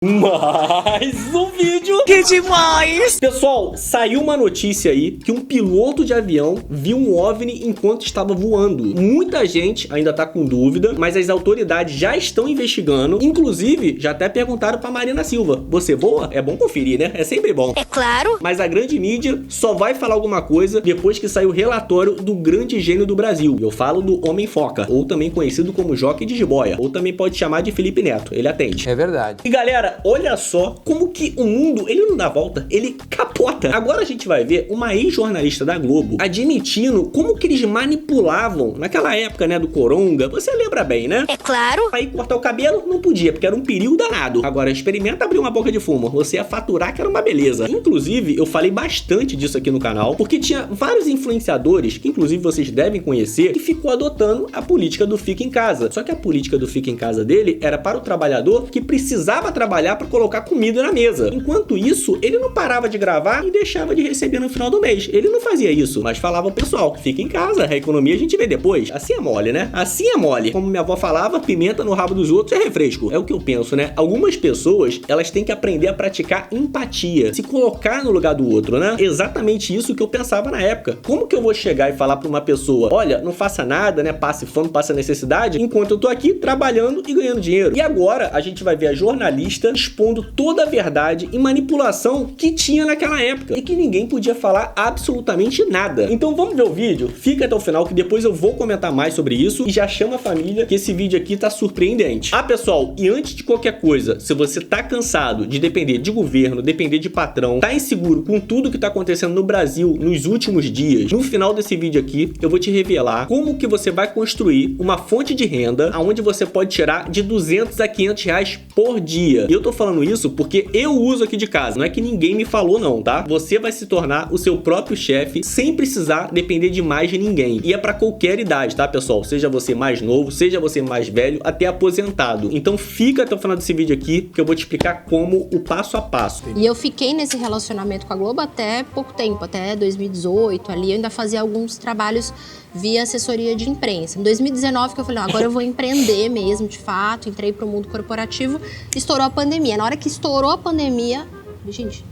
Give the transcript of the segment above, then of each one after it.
Mais um vídeo! Que demais! Pessoal, saiu uma notícia aí que um piloto de avião viu um OVNI enquanto estava voando. Muita gente ainda tá com dúvida, mas as autoridades já estão investigando. Inclusive, já até perguntaram pra Marina Silva: você voa? É bom conferir, né? É sempre bom. É claro! Mas a grande mídia só vai falar alguma coisa depois que sair o relatório do grande gênio do Brasil. Eu falo do Homem-Foca, ou também conhecido como Jockey de Jiboia, ou também pode chamar de Felipe Neto. Ele atende. É verdade. E galera, olha só como que o mundo, ele não dá volta, ele capota. Agora a gente vai ver uma ex-jornalista da Globo admitindo como que eles manipulavam naquela época, né, do Coronga. Você lembra bem, né? É claro! Aí cortar o cabelo não podia, porque era um perigo danado. Agora experimenta abrir uma boca de fumo, você ia faturar que era uma beleza. Inclusive, eu falei bastante disso aqui no canal, porque tinha vários influenciadores, que inclusive vocês devem conhecer, que ficou adotando a política do fica em casa. Só que a política do fica em casa dele era para o trabalhador que precisava trabalhar para colocar comida na mesa. Enquanto isso, ele não parava de gravar e deixava de receber no final do mês. Ele não fazia isso, mas falava ao pessoal: fica em casa, a economia a gente vê depois. Assim é mole, né? Assim é mole. Como minha avó falava, pimenta no rabo dos outros é refresco. É o que eu penso, né? Algumas pessoas, elas têm que aprender a praticar empatia, se colocar no lugar do outro, né? Exatamente isso que eu pensava na época. Como que eu vou chegar e falar para uma pessoa: olha, não faça nada, né? Passe fome, passe necessidade, enquanto eu tô aqui trabalhando e ganhando dinheiro. E agora a gente vai ver a jornalista expondo toda a verdade e manipulação que tinha naquela época e que ninguém podia falar absolutamente nada. Então vamos ver o vídeo? Fica até o final que depois eu vou comentar mais sobre isso e já chama a família que esse vídeo aqui tá surpreendente. Ah, pessoal, e antes de qualquer coisa, se você tá cansado de depender de governo, depender de patrão, tá inseguro com tudo que tá acontecendo no Brasil nos últimos dias, no final desse vídeo aqui eu vou te revelar como que você vai construir uma fonte de renda onde você pode tirar de 200 a 500 reais por dia. E eu tô falando isso porque eu uso aqui de casa, não é que ninguém me falou não, tá? Você vai se tornar o seu próprio chefe sem precisar depender de mais de ninguém. E é pra qualquer idade, tá, pessoal? Seja você mais novo, seja você mais velho, até aposentado. Então fica até o final desse vídeo aqui que eu vou te explicar como, o passo a passo. E eu fiquei nesse relacionamento com a Globo até pouco tempo, até 2018 ali, eu ainda fazia alguns trabalhos via assessoria de imprensa. Em 2019 que eu falei, agora eu vou empreender mesmo, de fato, entrei pro mundo corporativo, estourou a pandemia. Na hora que estourou a pandemia, gente,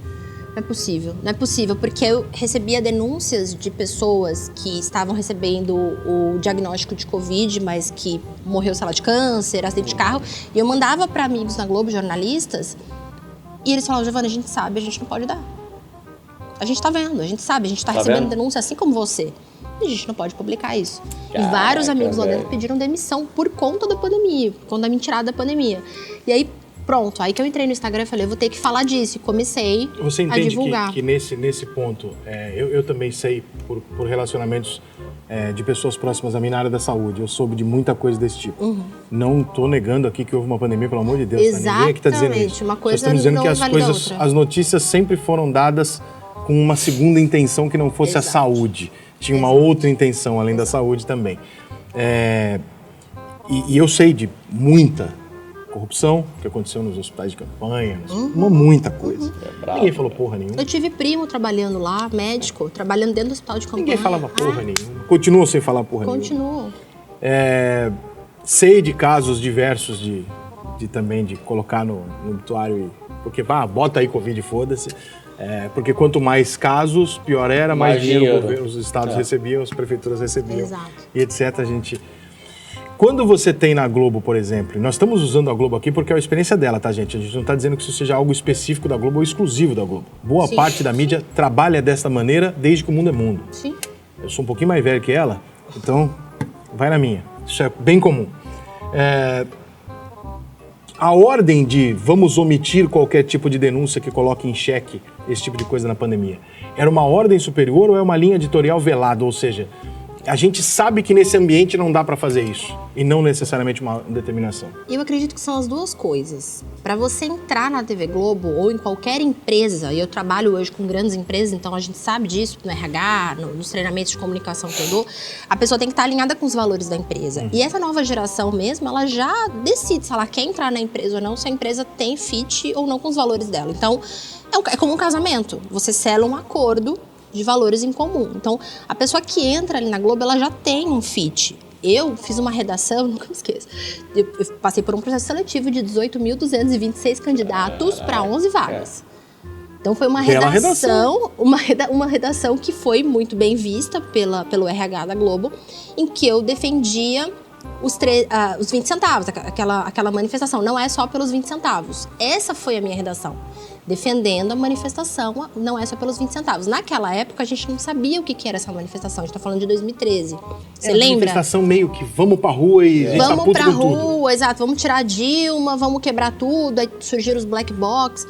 não é possível, porque eu recebia denúncias de pessoas que estavam recebendo o diagnóstico de Covid, mas que morreu, sei lá, de câncer, acidente de carro, e eu mandava para amigos na Globo, jornalistas, e eles falavam: Giovana, a gente sabe, a gente não pode dar. A gente tá vendo, a gente sabe, a gente tá recebendo vendo? denúncia assim como você. E a gente não pode publicar isso. Caraca, e vários amigos lá dentro velho. pediram demissão por conta da pandemia, por conta da mentirada da pandemia. E aí, pronto, aí que eu entrei no Instagram e falei, eu vou ter que falar disso. E comecei Você a entende divulgar. que nesse ponto, eu também sei, por relacionamentos de pessoas próximas a mim na área da saúde, eu soube de muita coisa desse tipo. Não tô negando aqui que houve uma pandemia, pelo amor de Deus. Tá? Ninguém aqui tá dizendo isso. Uma coisa Nós estamos dizendo não que as invalida a coisas, outra. as notícias sempre foram dadas com uma segunda intenção que não fosse a Exato. saúde. Tinha uma outra intenção além da saúde também. E eu sei de muita corrupção que aconteceu nos hospitais de campanha, muita coisa. Ninguém falou porra nenhuma. Eu tive primo trabalhando lá, médico, trabalhando dentro do hospital de campanha. Ninguém falava porra nenhuma. Continuam sem falar porra nenhuma. Continuam. Sei de casos diversos de também de colocar no obituário, porque bota aí Covid, foda-se. Porque quanto mais casos, pior era, mais dinheiro os estados recebiam, as prefeituras recebiam. Exato. E etc. Quando você tem na Globo, por exemplo, nós estamos usando a Globo aqui porque é a experiência dela, tá, gente? A gente não está dizendo que isso seja algo específico da Globo ou exclusivo da Globo. Boa Sim. parte da mídia trabalha dessa maneira desde que o mundo é mundo. Sim. Eu sou um pouquinho mais velho que ela, então vai na minha. Isso é bem comum. A ordem de vamos omitir qualquer tipo de denúncia que coloque em xeque esse tipo de coisa na pandemia, era uma ordem superior ou é uma linha editorial velada? Ou seja, a gente sabe que nesse ambiente não dá para fazer isso e não necessariamente uma determinação. Eu acredito que são as duas coisas. Para você entrar na TV Globo ou em qualquer empresa, e eu trabalho hoje com grandes empresas, então a gente sabe disso no RH, nos treinamentos de comunicação que eu dou, a pessoa tem que estar alinhada com os valores da empresa. E essa nova geração mesmo, ela já decide se ela quer entrar na empresa ou não, se a empresa tem fit ou não com os valores dela. Então, é como um casamento. Você sela um acordo de valores em comum. Então, a pessoa que entra ali na Globo, ela já tem um fit. Eu fiz uma redação, nunca me esqueço. Eu passei por um processo seletivo de 18.226 candidatos para 11 vagas. Então foi uma redação, uma redação que foi muito bem vista pelo RH da Globo, em que eu defendia os 20 centavos, aquela manifestação. Não é só pelos 20 centavos. Essa foi a minha redação. Defendendo a manifestação, não é só pelos 20 centavos. Naquela época, a gente não sabia o que era essa manifestação. A gente tá falando de 2013. Você lembra? Manifestação meio que vamos pra rua e a gente tá puto com tudo. Vamos pra rua, exato. Vamos tirar a Dilma, vamos quebrar tudo. Aí surgiram os black box.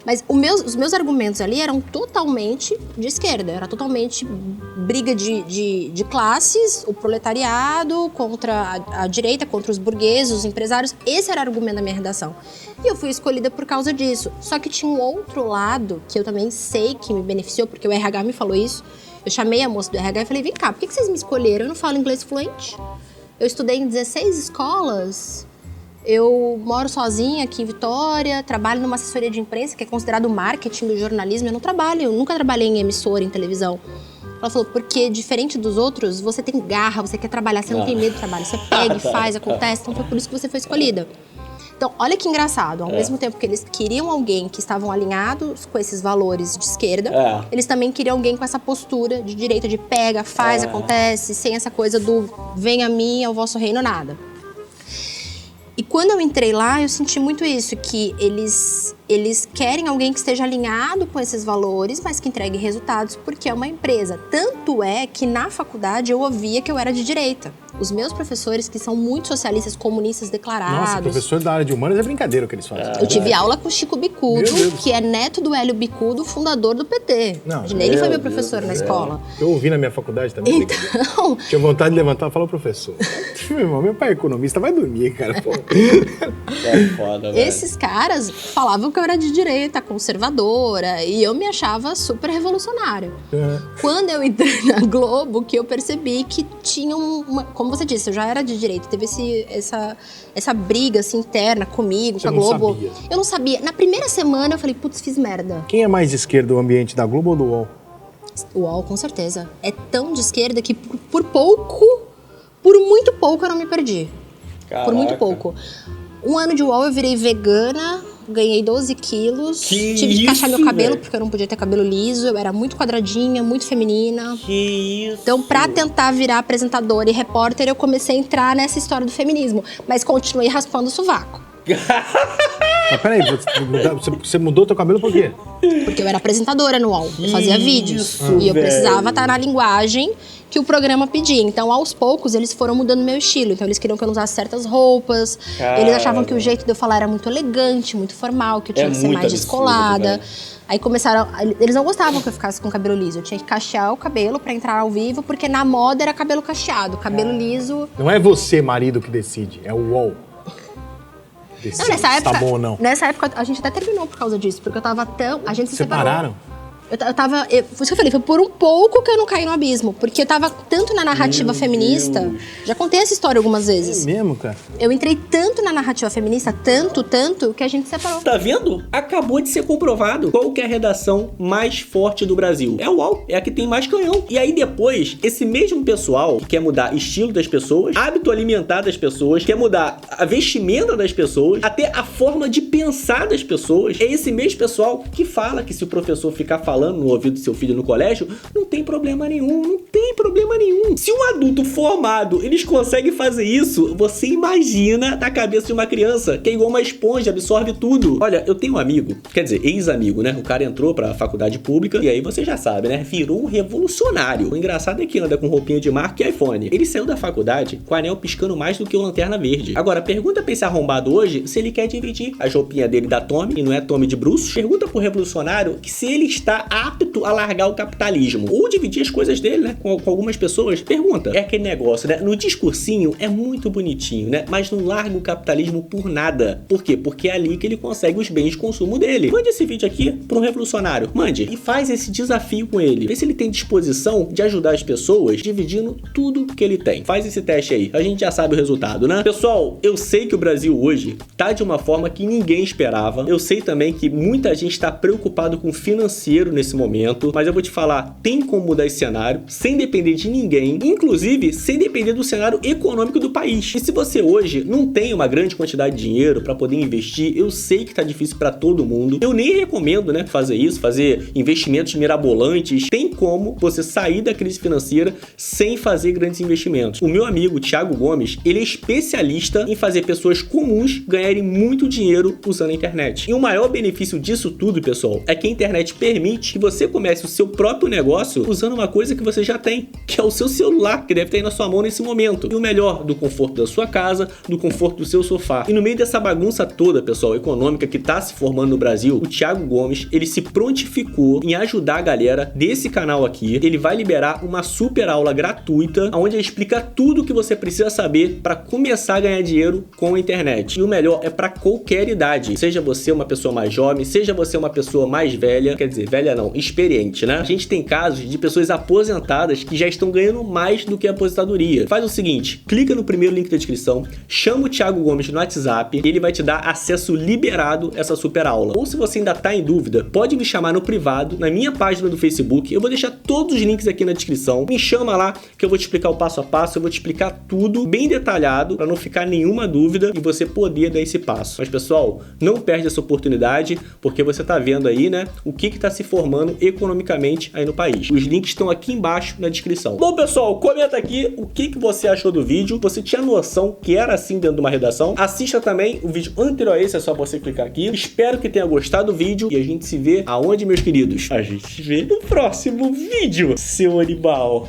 Mas os meus argumentos ali eram totalmente de esquerda. Era totalmente briga de classes, o proletariado contra a direita, contra os burgueses, os empresários. Esse era o argumento da minha redação. E eu fui escolhida por causa disso. Só que tinha um outro lado que eu também sei que me beneficiou, porque o RH me falou isso. Eu chamei a moça do RH e falei, vem cá, por que vocês me escolheram? Eu não falo inglês fluente. Eu estudei em 16 escolas... Eu moro sozinha aqui em Vitória, trabalho numa assessoria de imprensa, que é considerado marketing do jornalismo. Eu nunca trabalhei em emissora, em televisão. Ela falou, porque diferente dos outros, você tem garra, você quer trabalhar, você não tem medo do trabalho. Você pega e faz, acontece, então foi por isso que você foi escolhida. Então, olha que engraçado, ao mesmo tempo que eles queriam alguém que estavam alinhados com esses valores de esquerda, eles também queriam alguém com essa postura de direita, de pega, faz, acontece, sem essa coisa do vem a mim, ao vosso reino, nada. E quando eu entrei lá, eu senti muito isso, que eles querem alguém que esteja alinhado com esses valores, mas que entregue resultados, porque é uma empresa. Tanto é que na faculdade eu ouvia que eu era de direita. Os meus professores, que são muito socialistas, comunistas declarados... Nossa, professor da área de humanas é brincadeira o que eles fazem. Eu tive aula com o Chico Bicudo, que é neto do Hélio Bicudo, fundador do PT. Ele foi meu professor na escola. Eu ouvi na minha faculdade também. Então... Tinha vontade de levantar e falar, professor, meu pai é economista, vai dormir, cara. Pô. É foda, velho. Esses caras falavam que eu era de direita, conservadora, e eu me achava super revolucionário. Quando eu entrei na Globo, que eu percebi que tinha como você disse, eu já era de direita, teve essa briga assim, interna comigo, com a Globo. Sabia. Eu não sabia. Na primeira semana eu falei, putz, fiz merda. Quem é mais de esquerda, o ambiente da Globo ou do UOL? O UOL, com certeza. É tão de esquerda que por muito pouco eu não me perdi. Caraca. Por muito pouco. Um ano de UOL eu virei vegana, ganhei 12 quilos. Tive que cachear meu cabelo, porque eu não podia ter cabelo liso. Eu era muito quadradinha, muito feminina. Que isso? Então, pra tentar virar apresentadora e repórter, eu comecei a entrar nessa história do feminismo. Mas continuei raspando o sovaco. Mas peraí, você mudou teu cabelo por quê? Porque eu era apresentadora no UOL. Eu fazia vídeos. E eu precisava estar na linguagem que o programa pedia. Então, aos poucos, eles foram mudando meu estilo. Então, eles queriam que eu não usasse certas roupas. Eles achavam que o jeito de eu falar era muito elegante, muito formal, que eu tinha que ser mais descolada. Aí começaram... Eles não gostavam que eu ficasse com cabelo liso. Eu tinha que cachear o cabelo pra entrar ao vivo, porque na moda era cabelo cacheado. Cabelo liso... Não é você, marido, que decide. É o UOL. Não, nessa época, tá bom ou não? Nessa época, a gente até terminou por causa disso. Porque eu tava tão... A gente se separou. Separaram? Foi isso que eu falei, foi por um pouco que eu não caí no abismo. Porque eu tava tanto na narrativa feminista. Já contei essa história algumas vezes. É mesmo, cara? Eu entrei tanto na narrativa feminista, tanto, que a gente separou. Tá vendo? Acabou de ser comprovado. Qual que é a redação mais forte do Brasil? É o UOL, é a que tem mais canhão. E aí depois, esse mesmo pessoal que quer mudar estilo das pessoas, hábito alimentar das pessoas, quer mudar a vestimenta das pessoas, até a forma de pensar das pessoas, é esse mesmo pessoal que fala que se o professor ficar falando no ouvido do seu filho no colégio, não tem problema nenhum, não tem problema nenhum. Se um adulto formado, eles conseguem fazer isso, você imagina na cabeça de uma criança, que é igual uma esponja, absorve tudo. Olha, eu tenho um amigo, quer dizer, ex-amigo, né? O cara entrou pra faculdade pública e aí você já sabe, né? Virou um revolucionário. O engraçado é que anda com roupinha de marca e iPhone. Ele saiu da faculdade com o anel piscando mais do que o Lanterna Verde. Agora, pergunta pra esse arrombado hoje se ele quer dividir as roupinhas dele da Tommy, e não é Tommy de Bruce. Pergunta pro revolucionário que se ele está apto a largar o capitalismo ou dividir as coisas dele, né, com algumas pessoas. Pergunta. É aquele negócio, né? No discursinho é muito bonitinho, né? Mas não larga o capitalismo por nada. Por quê? Porque é ali que ele consegue os bens de consumo dele. Mande esse vídeo aqui para um revolucionário. Mande. E faz esse desafio com ele. Vê se ele tem disposição de ajudar as pessoas dividindo tudo que ele tem. Faz esse teste aí. A gente já sabe o resultado, né? Pessoal, eu sei que o Brasil hoje tá de uma forma que ninguém esperava. Eu sei também que muita gente tá preocupado com o financeiro nesse momento, mas eu vou te falar, tem como mudar esse cenário sem depender de ninguém, inclusive sem depender do cenário econômico do país. E se você hoje não tem uma grande quantidade de dinheiro para poder investir, eu sei que tá difícil para todo mundo. Eu nem recomendo, né, fazer isso, fazer investimentos mirabolantes. Tem como você sair da crise financeira sem fazer grandes investimentos. O meu amigo Thiago Gomes, ele é especialista em fazer pessoas comuns ganharem muito dinheiro usando a internet. E o maior benefício disso tudo, pessoal, é que a internet permite que você comece o seu próprio negócio usando uma coisa que você já tem, que é o seu celular, que deve estar aí na sua mão nesse momento. E o melhor, do conforto da sua casa, do conforto do seu sofá. E no meio dessa bagunça toda, pessoal, econômica que tá se formando no Brasil, o Thiago Gomes, ele se prontificou em ajudar a galera desse canal aqui. Ele vai liberar uma super aula gratuita, onde ele explica tudo o que você precisa saber para começar a ganhar dinheiro com a internet. E o melhor é para qualquer idade. Seja você uma pessoa mais jovem, seja você uma pessoa mais velha, quer dizer, velha não, experiente, né? A gente tem casos de pessoas aposentadas que já estão ganhando mais do que a aposentadoria. Faz o seguinte, clica no primeiro link da descrição, chama o Thiago Gomes no WhatsApp e ele vai te dar acesso liberado a essa super aula. Ou se você ainda tá em dúvida, pode me chamar no privado, na minha página do Facebook, eu vou deixar todos os links aqui na descrição. Me chama lá que eu vou te explicar o passo a passo, eu vou te explicar tudo bem detalhado para não ficar nenhuma dúvida e você poder dar esse passo. Mas pessoal, não perde essa oportunidade, porque você tá vendo aí, né, o que tá se formando economicamente aí no país. Os links estão aqui embaixo na descrição. Bom, pessoal, comenta aqui o que você achou do vídeo. Você tinha noção que era assim dentro de uma redação? Assista também o vídeo anterior a esse, é só você clicar aqui. Espero que tenha gostado do vídeo e a gente se vê aonde, meus queridos? A gente se vê no próximo vídeo, seu animal.